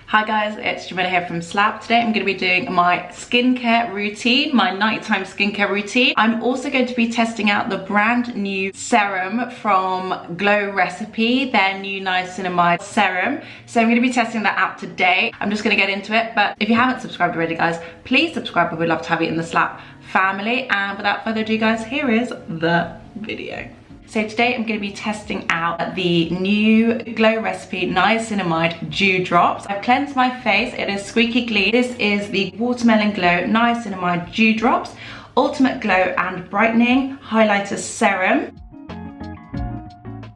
Hi guys, it's Jamila here from Slap. Today I'm going to be doing my skincare routine, my nighttime skincare routine. I'm also going to be testing out the brand new serum from Glow Recipe, their new Niacinamide Serum. So I'm going to be testing that out today. I'm just going to get into it, but if you haven't subscribed already guys, please subscribe. I would love to have you in the Slap family. And without further ado guys, here is the video. So today I'm going to be testing out the new Glow Recipe Niacinamide Dew Drops. I've cleansed my face, it is squeaky clean. This is the Watermelon Glow Niacinamide Dew Drops Ultimate Glow and Brightening Highlighter Serum.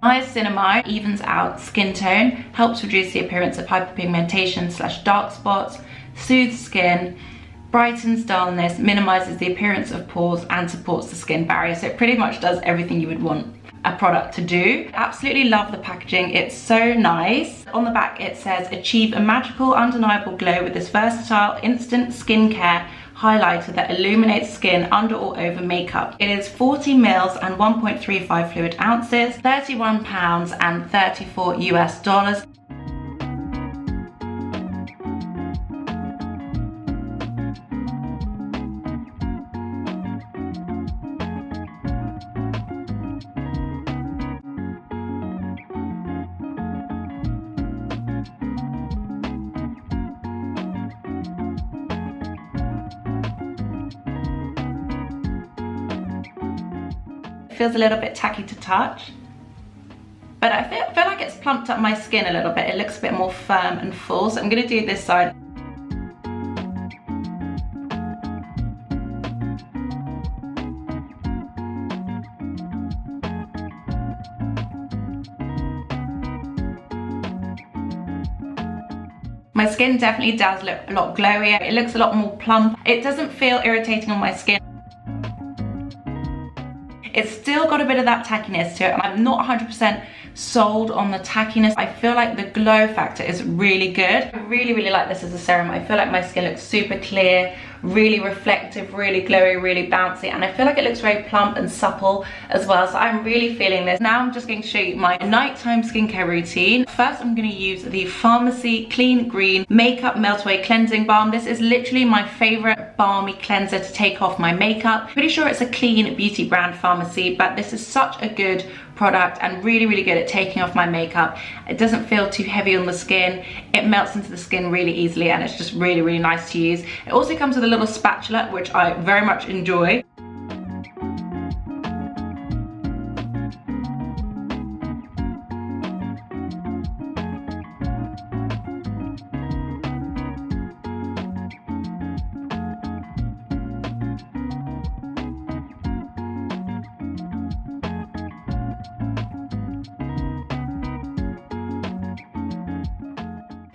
Niacinamide evens out skin tone, helps reduce the appearance of hyperpigmentation / dark spots, soothes skin, brightens dullness, minimizes the appearance of pores and supports the skin barrier. So it pretty much does everything you would want a product to do. Absolutely love the packaging, it's so nice. On the back it says, achieve a magical undeniable glow with this versatile instant skincare highlighter that illuminates skin under or over makeup. It is 40 mils and 1.35 fluid ounces, £31 and $34 US. Feels a little bit tacky to touch, but I feel like it's plumped up my skin a little bit. It looks a bit more firm and full, so I'm going to do this side. My skin definitely does look a lot glowier. It looks a lot more plump. It doesn't feel irritating on my skin. It's still got a bit of that tackiness to it. I'm not 100% sold on the tackiness. I feel like the glow factor is really good. I really like this as a serum. I feel like my skin looks super clear, really reflective, really glowy, really bouncy, and I feel like it looks very plump and supple as well. So I'm really feeling this. Now I'm just going to show you my nighttime skincare routine. First I'm going to use the Farmacy Clean Green Makeup Melt Away Cleansing Balm. This is literally my favorite balmy cleanser to take off my makeup. Pretty sure it's a clean beauty brand, Farmacy, but this is such a good product and really good at taking off my makeup. It doesn't feel too heavy on the skin. It melts into the skin really easily and it's just really nice to use. It also comes with a little spatula, which I very much enjoy.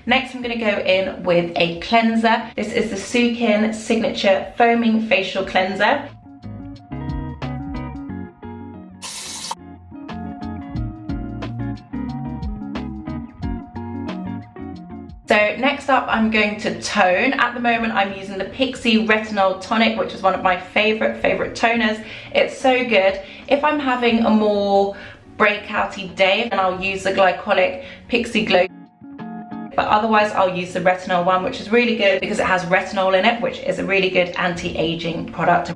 Next I'm going to go in with a cleanser. This is the Sukin Signature Foaming Facial Cleanser. So next up I'm going to tone. At the moment I'm using the Pixi Retinol Tonic, which is one of my favorite toners. It's so good. If I'm having a more breakouty day, then I'll use the glycolic Pixi Glow. But otherwise I'll use the retinol one, which is really good because it has retinol in it, which is a really good anti-aging product.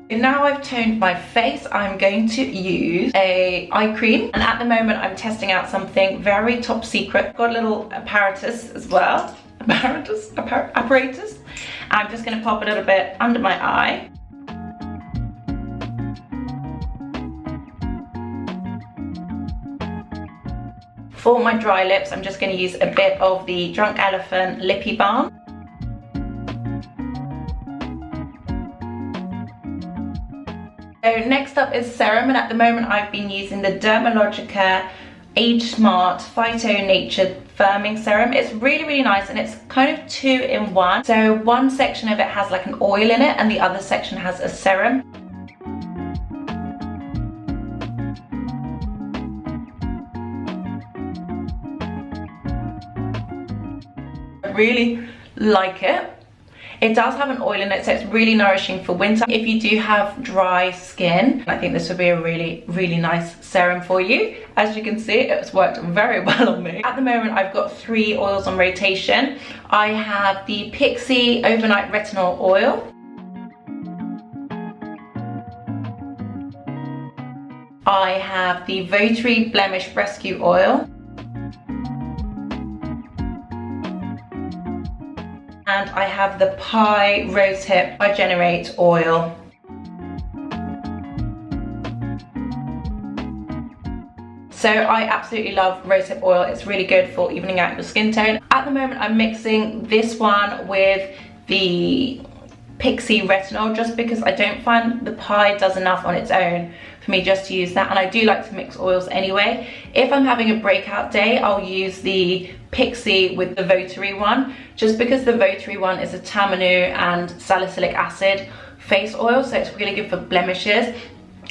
Now I've toned my face, I'm going to use a eye cream, and at the moment I'm testing out something very top secret. Got a little apparatus as well. Apparatus. I'm just going to pop a little bit under my eye. For my dry lips, I'm just going to use a bit of the Drunk Elephant Lippy Balm. So next up is serum, and at the moment I've been using the Dermalogica Age Smart Phyto Nature Firming Serum. It's really nice and it's kind of 2 in 1. So one section of it has like an oil in it and the other section has a serum. I really like it. It does have an oil in it, so it's really nourishing for winter. If you do have dry skin, I think this would be a really nice serum for you. As you can see, it's worked very well on me. At the moment, I've got 3 oils on rotation. I have the Pixi Overnight Retinol Oil. I have the Votary Blemish Rescue Oil. And I have the Pai Rosehip Regenerate Oil. So I absolutely love rosehip oil. It's really good for evening out your skin tone. At the moment, I'm mixing this one with the Pixi Retinol just because I don't find the Pai does enough on its own for me just to use that, and I do like to mix oils anyway. If I'm having a breakout day, I'll use the Pixi with the Votary one, just because the Votary one is a tamanu and salicylic acid face oil, so it's really good for blemishes.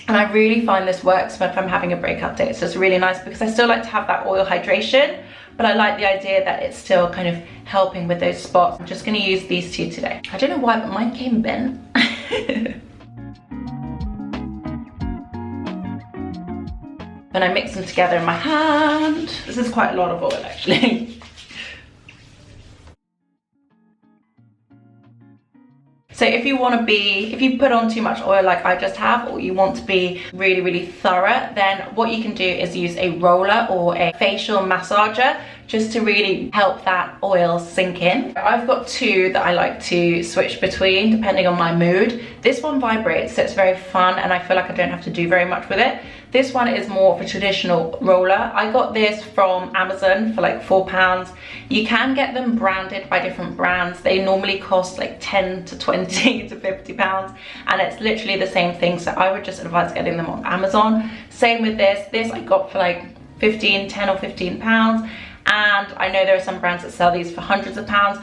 And I really find this works if I'm having a breakout day. So it's really nice because I still like to have that oil hydration, but I like the idea that it's still kind of helping with those spots. I'm just going to use these 2 today. I don't know why, but mine came bent. When I mix them together in my hand. This is quite a lot of oil actually. So if you put on too much oil like I just have, or you want to be really thorough, then what you can do is use a roller or a facial massager just to really help that oil sink in. I've got 2 that I like to switch between depending on my mood. This one vibrates, so it's very fun and I feel like I don't have to do very much with it. This one is more of a traditional roller. I got this from Amazon for like £4. You can get them branded by different brands. They normally cost like 10 to 20 to £50, and it's literally the same thing. So I would just advise getting them on Amazon. Same with this. This I got for like 10 or £15. And I know there are some brands that sell these for hundreds of pounds.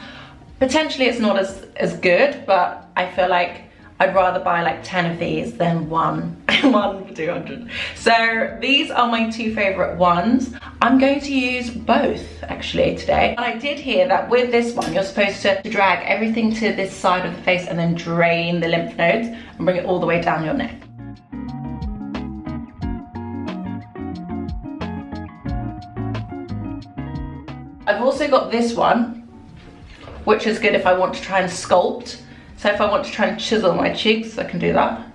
Potentially it's not as good, but I feel like I'd rather buy like 10 of these than one for 200. So these are my 2 favorite ones. I'm going to use both actually today. And I did hear that with this one, you're supposed to drag everything to this side of the face and then drain the lymph nodes and bring it all the way down your neck. I've also got this one, which is good if I want to try and sculpt. So if I want to try and chisel my cheeks, I can do that.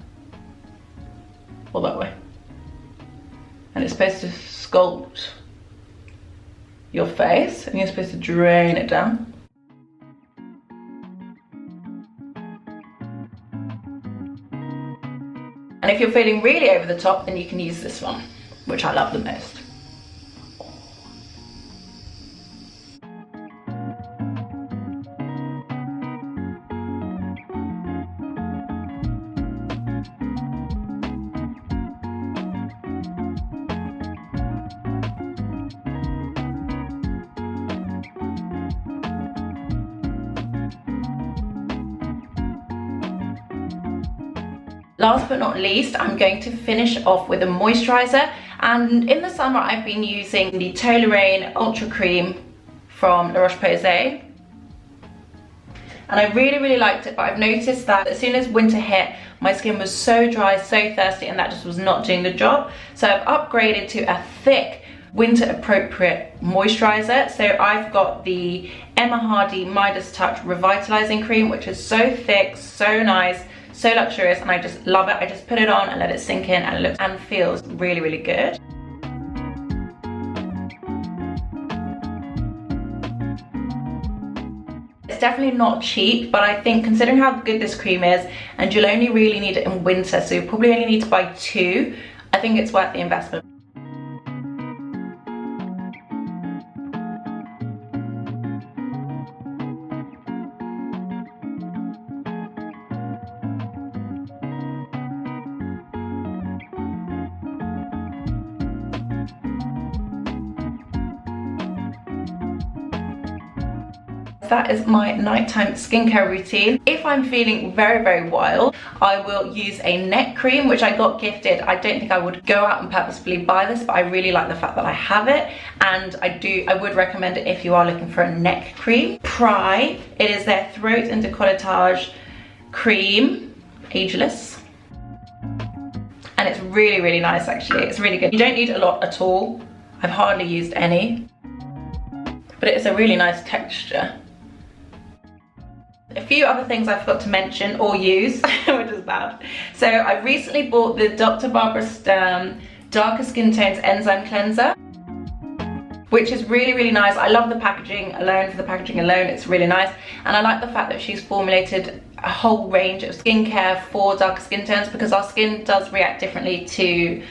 Or that way. And it's supposed to sculpt your face, and you're supposed to drain it down. And if you're feeling really over the top, then you can use this one, which I love the most. Last but not least, I'm going to finish off with a moisturizer, and in the summer I've been using the Toleraine Ultra Cream from La Roche-Posay, and I really liked it, but I've noticed that as soon as winter hit, my skin was so dry, so thirsty, and that just was not doing the job. So I've upgraded to a thick winter appropriate moisturizer. So I've got the Emma Hardy Midas Touch Revitalizing Cream, which is so thick, so nice, so luxurious, and I just love it. I just put it on and let it sink in, and it looks and feels really good. It's definitely not cheap, but I think considering how good this cream is, and you'll only really need it in winter, so you probably only need to buy 2, I think it's worth the investment. That is my nighttime skincare routine. If I'm feeling very, very wild, I will use a neck cream, which I got gifted. I don't think I would go out and purposefully buy this, but I really like the fact that I have it. And I would recommend it if you are looking for a neck cream. Pai, it is their Throat and Décolletage Cream, ageless. And it's really, really nice actually. It's really good. You don't need a lot at all. I've hardly used any. But it's a really nice texture. A few other things I forgot to mention or use, which is bad. So I recently bought the Dr. Barbara Sturm Darker Skin Tones Enzyme Cleanser, which is really, really nice. I love the packaging alone. For the packaging alone, it's really nice. And I like the fact that she's formulated a whole range of skincare for darker skin tones, because our skin does react differently to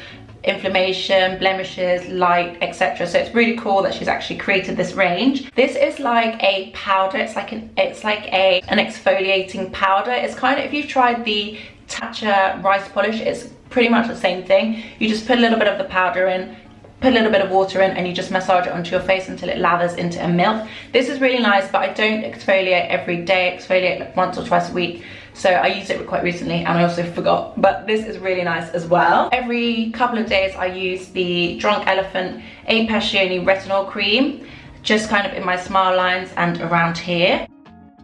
inflammation, blemishes, light, etc. So it's really cool that she's actually created this range. This is like a powder. It's like an exfoliating powder. It's kind of, if you've tried the Tatcha rice polish, it's pretty much the same thing. You just put a little bit of the powder in, put a little bit of water in, and you just massage it onto your face until it lathers into a milk. This is really nice, but I don't exfoliate every day. I exfoliate like once or twice a week. So I used it quite recently and I also forgot, but this is really nice as well. Every couple of days I use the Drunk Elephant A Passioni Retinol Cream, just kind of in my smile lines and around here.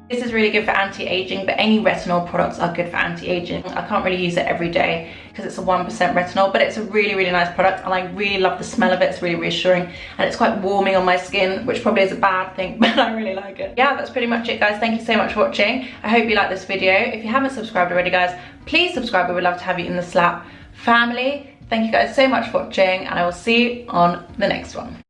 This is really good for anti-aging, but any retinol products are good for anti-aging. I can't really use it every day because it's a 1% retinol, but it's a really, really nice product and I really love the smell of it. It's really reassuring and it's quite warming on my skin, which probably is a bad thing, but I really like it. Yeah, that's pretty much it, guys. Thank you so much for watching. I hope you like this video. If you haven't subscribed already, guys, please subscribe. We would love to have you in the Slap family. Thank you guys so much for watching and I will see you on the next one.